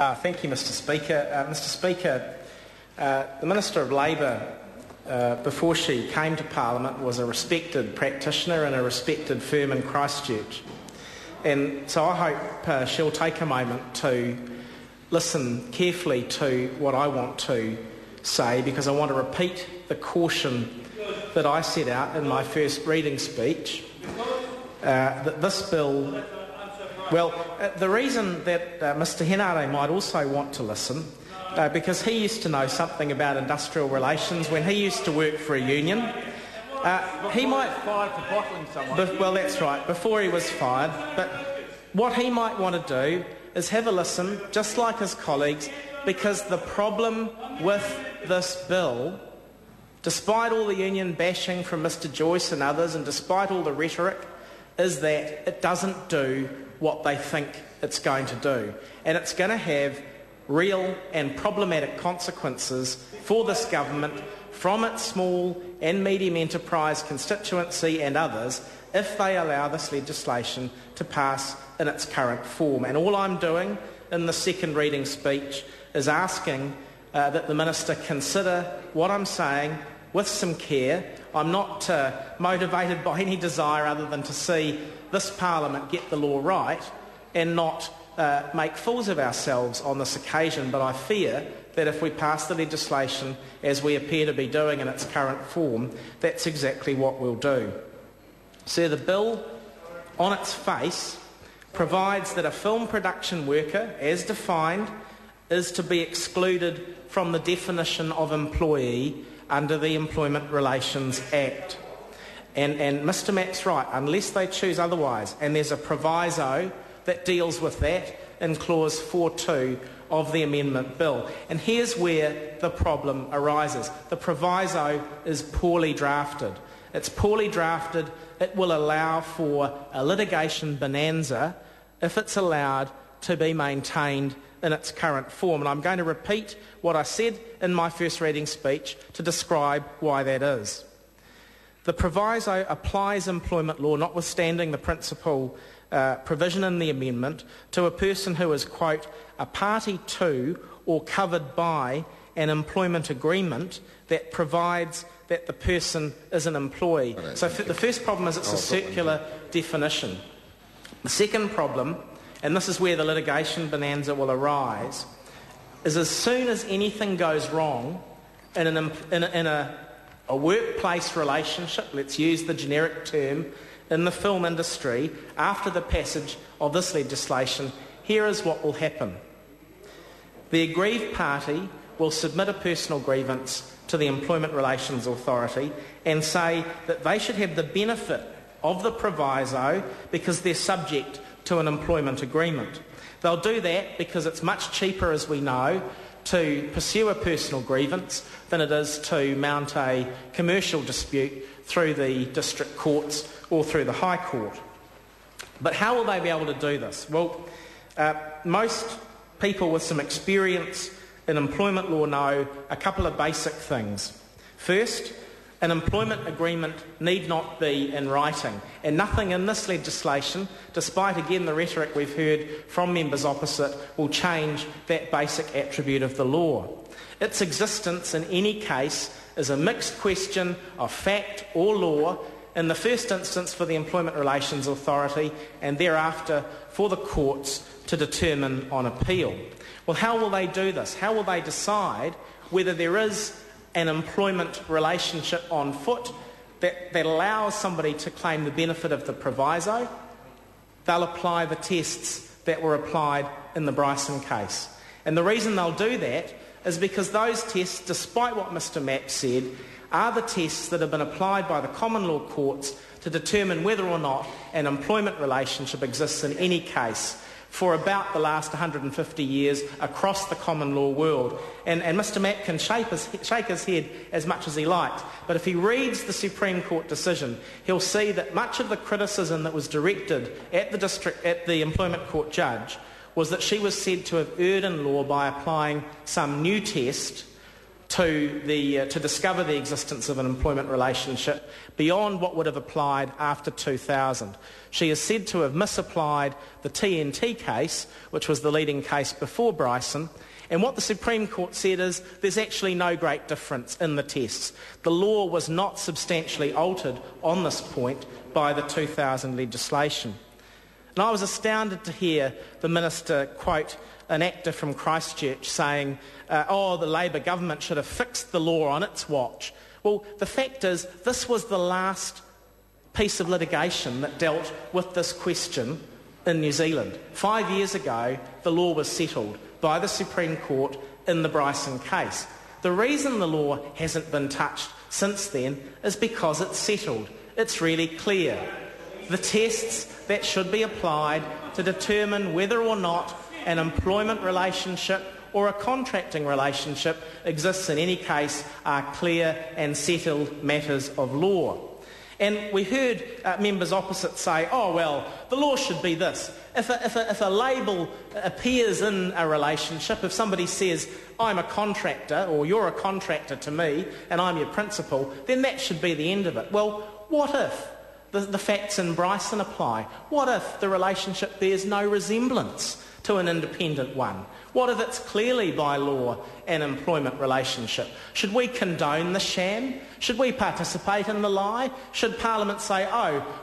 Thank you, Mr Speaker. Mr Speaker, the Minister of Labour, before she came to Parliament, was a respected practitioner in a respected firm in Christchurch. And so I hope she'll take a moment to listen carefully to what I want to say, because I want to repeat the caution that I set out in my first reading speech, that this bill... Well, the reason that Mr Henare might also want to listen, because he used to know something about industrial relations when he used to work for a union. He might... fired for bottling someone. Well, that's right, before he was fired. But what he might want to do is have a listen, just like his colleagues, because the problem with this bill, despite all the union bashing from Mr Joyce and others, and despite all the rhetoric, is that it doesn't do what they think it's going to do. And it's going to have real and problematic consequences for this government from its small and medium enterprise constituency and others if they allow this legislation to pass in its current form. And all I'm doing in the second reading speech is asking that the Minister consider what I'm saying with some care. I'm not motivated by any desire other than to see this Parliament get the law right and not make fools of ourselves on this occasion, but I fear that if we pass the legislation as we appear to be doing in its current form, that's exactly what we'll do. So the bill, on its face, provides that a film production worker, as defined, is to be excluded from the definition of employee under the Employment Relations Act. And Mr Matt's right, unless they choose otherwise, and there's a proviso that deals with that in clause 4.2 of the amendment bill. And here's where the problem arises. The proviso is poorly drafted. It's poorly drafted. It will allow for a litigation bonanza if it's allowed to be maintained in its current form. And I'm going to repeat what I said in my first reading speech to describe why that is. The proviso applies employment law, notwithstanding the principal provision in the amendment, to a person who is, quote, a party to or covered by an employment agreement that provides that the person is an employee. So the first problem is it's a circular definition. The second problem, and this is where the litigation bonanza will arise, is as soon as anything goes wrong in a workplace relationship, let's use the generic term, in the film industry, after the passage of this legislation, here is what will happen. The aggrieved party will submit a personal grievance to the Employment Relations Authority and say that they should have the benefit of the proviso because they're subject to an employment agreement. They'll do that because it's much cheaper, as we know, to pursue a personal grievance than it is to mount a commercial dispute through the district courts or through the High Court. But how will they be able to do this? Well, most people with some experience in employment law know a couple of basic things. First, an employment agreement need not be in writing, and nothing in this legislation, despite again the rhetoric we've heard from members opposite, will change that basic attribute of the law. Its existence in any case is a mixed question of fact or law, in the first instance for the Employment Relations Authority and thereafter for the courts to determine on appeal. Well, how will they do this? How will they decide whether there is an employment relationship on foot that allows somebody to claim the benefit of the proviso? They'll apply the tests that were applied in the Bryson case. And the reason they'll do that is because those tests, despite what Mr Matt said, are the tests that have been applied by the common law courts to determine whether or not an employment relationship exists in any case for about the last 150 years across the common law world. And Mr Matt can shake his head as much as he likes, but if he reads the Supreme Court decision, he'll see that much of the criticism that was directed at the Employment Court judge was that she was said to have erred in law by applying some new test to discover the existence of an employment relationship beyond what would have applied after 2000. She is said to have misapplied the TNT case, which was the leading case before Bryson, and what the Supreme Court said is there's actually no great difference in the tests. The law was not substantially altered on this point by the 2000 legislation. And I was astounded to hear the Minister quote an actor from Christchurch saying, the Labour government should have fixed the law on its watch. Well, the fact is, this was the last piece of litigation that dealt with this question in New Zealand. 5 years ago, the law was settled by the Supreme Court in the Bryson case. The reason the law hasn't been touched since then is because it's settled. It's really clear. The tests that should be applied to determine whether or not an employment relationship or a contracting relationship exists in any case are clear and settled matters of law. And we heard members opposite say, the law should be this. If a label appears in a relationship, if somebody says, I'm a contractor, or you're a contractor to me, and I'm your principal, then that should be the end of it. Well, what if the facts in Bryson apply? What if the relationship bears no resemblance to an independent one? What if it's clearly by law an employment relationship? Should we condone the sham? Should we participate in the lie? Should Parliament say,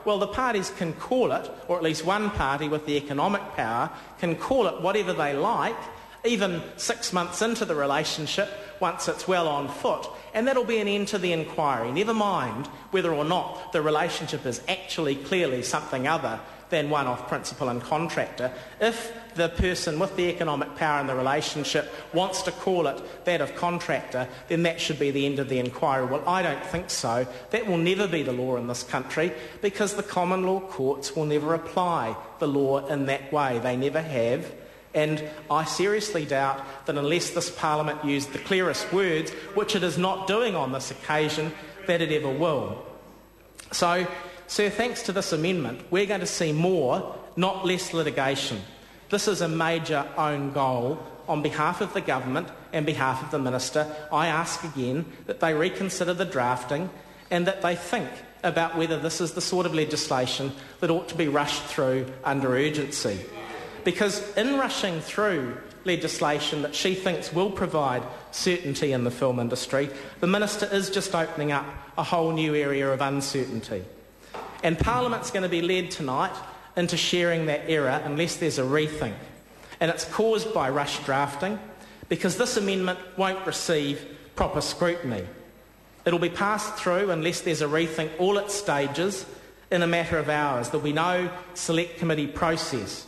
the parties can call it, or at least one party with the economic power can call it whatever they like, even 6 months into the relationship, once it's well on foot, and that'll be an end to the inquiry. Never mind whether or not the relationship is actually clearly something other than one-off principal and contractor. If the person with the economic power in the relationship wants to call it that of contractor, then that should be the end of the inquiry. Well, I don't think so. That will never be the law in this country because the common law courts will never apply the law in that way. They never have. And I seriously doubt that unless this Parliament used the clearest words, which it is not doing on this occasion, that it ever will. So, Sir, thanks to this amendment, we're going to see more, not less litigation. This is a major own goal on behalf of the government and behalf of the Minister. I ask again that they reconsider the drafting and that they think about whether this is the sort of legislation that ought to be rushed through under urgency. Because in rushing through legislation that she thinks will provide certainty in the film industry, the Minister is just opening up a whole new area of uncertainty. And Parliament's going to be led tonight into sharing that error unless there's a rethink. And it's caused by rush drafting because this amendment won't receive proper scrutiny. It'll be passed through unless there's a rethink all its stages in a matter of hours. There'll be no select committee process.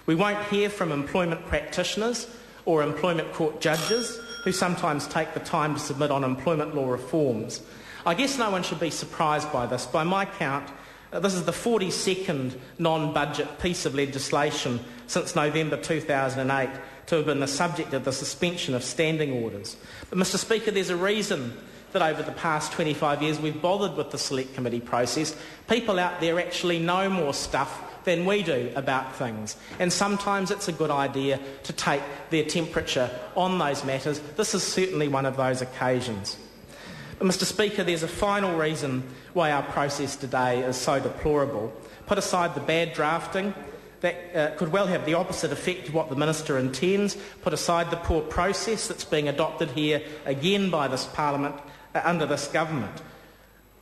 We won't hear from employment practitioners or employment court judges who sometimes take the time to submit on employment law reforms. I guess no one should be surprised by this. By my count, this is the 42nd non-budget piece of legislation since November 2008 to have been the subject of the suspension of standing orders. But, Mr Speaker, there's a reason that over the past 25 years we've bothered with the select committee process. People out there actually know more stuff than we do about things, and sometimes it's a good idea to take their temperature on those matters. This is certainly one of those occasions. But, Mr Speaker, there's a final reason why our process today is so deplorable. Put aside the bad drafting that could well have the opposite effect of what the Minister intends, put aside the poor process that's being adopted here again by this Parliament under this government.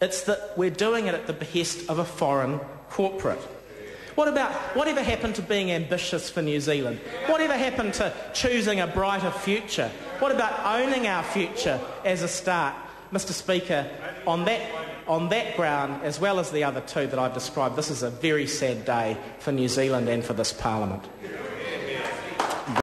It's that we're doing it at the behest of a foreign corporate. Whatever happened to being ambitious for New Zealand? Whatever happened to choosing a brighter future? What about owning our future as a start? Mr Speaker, on that ground, as well as the other two that I've described, this is a very sad day for New Zealand and for this Parliament.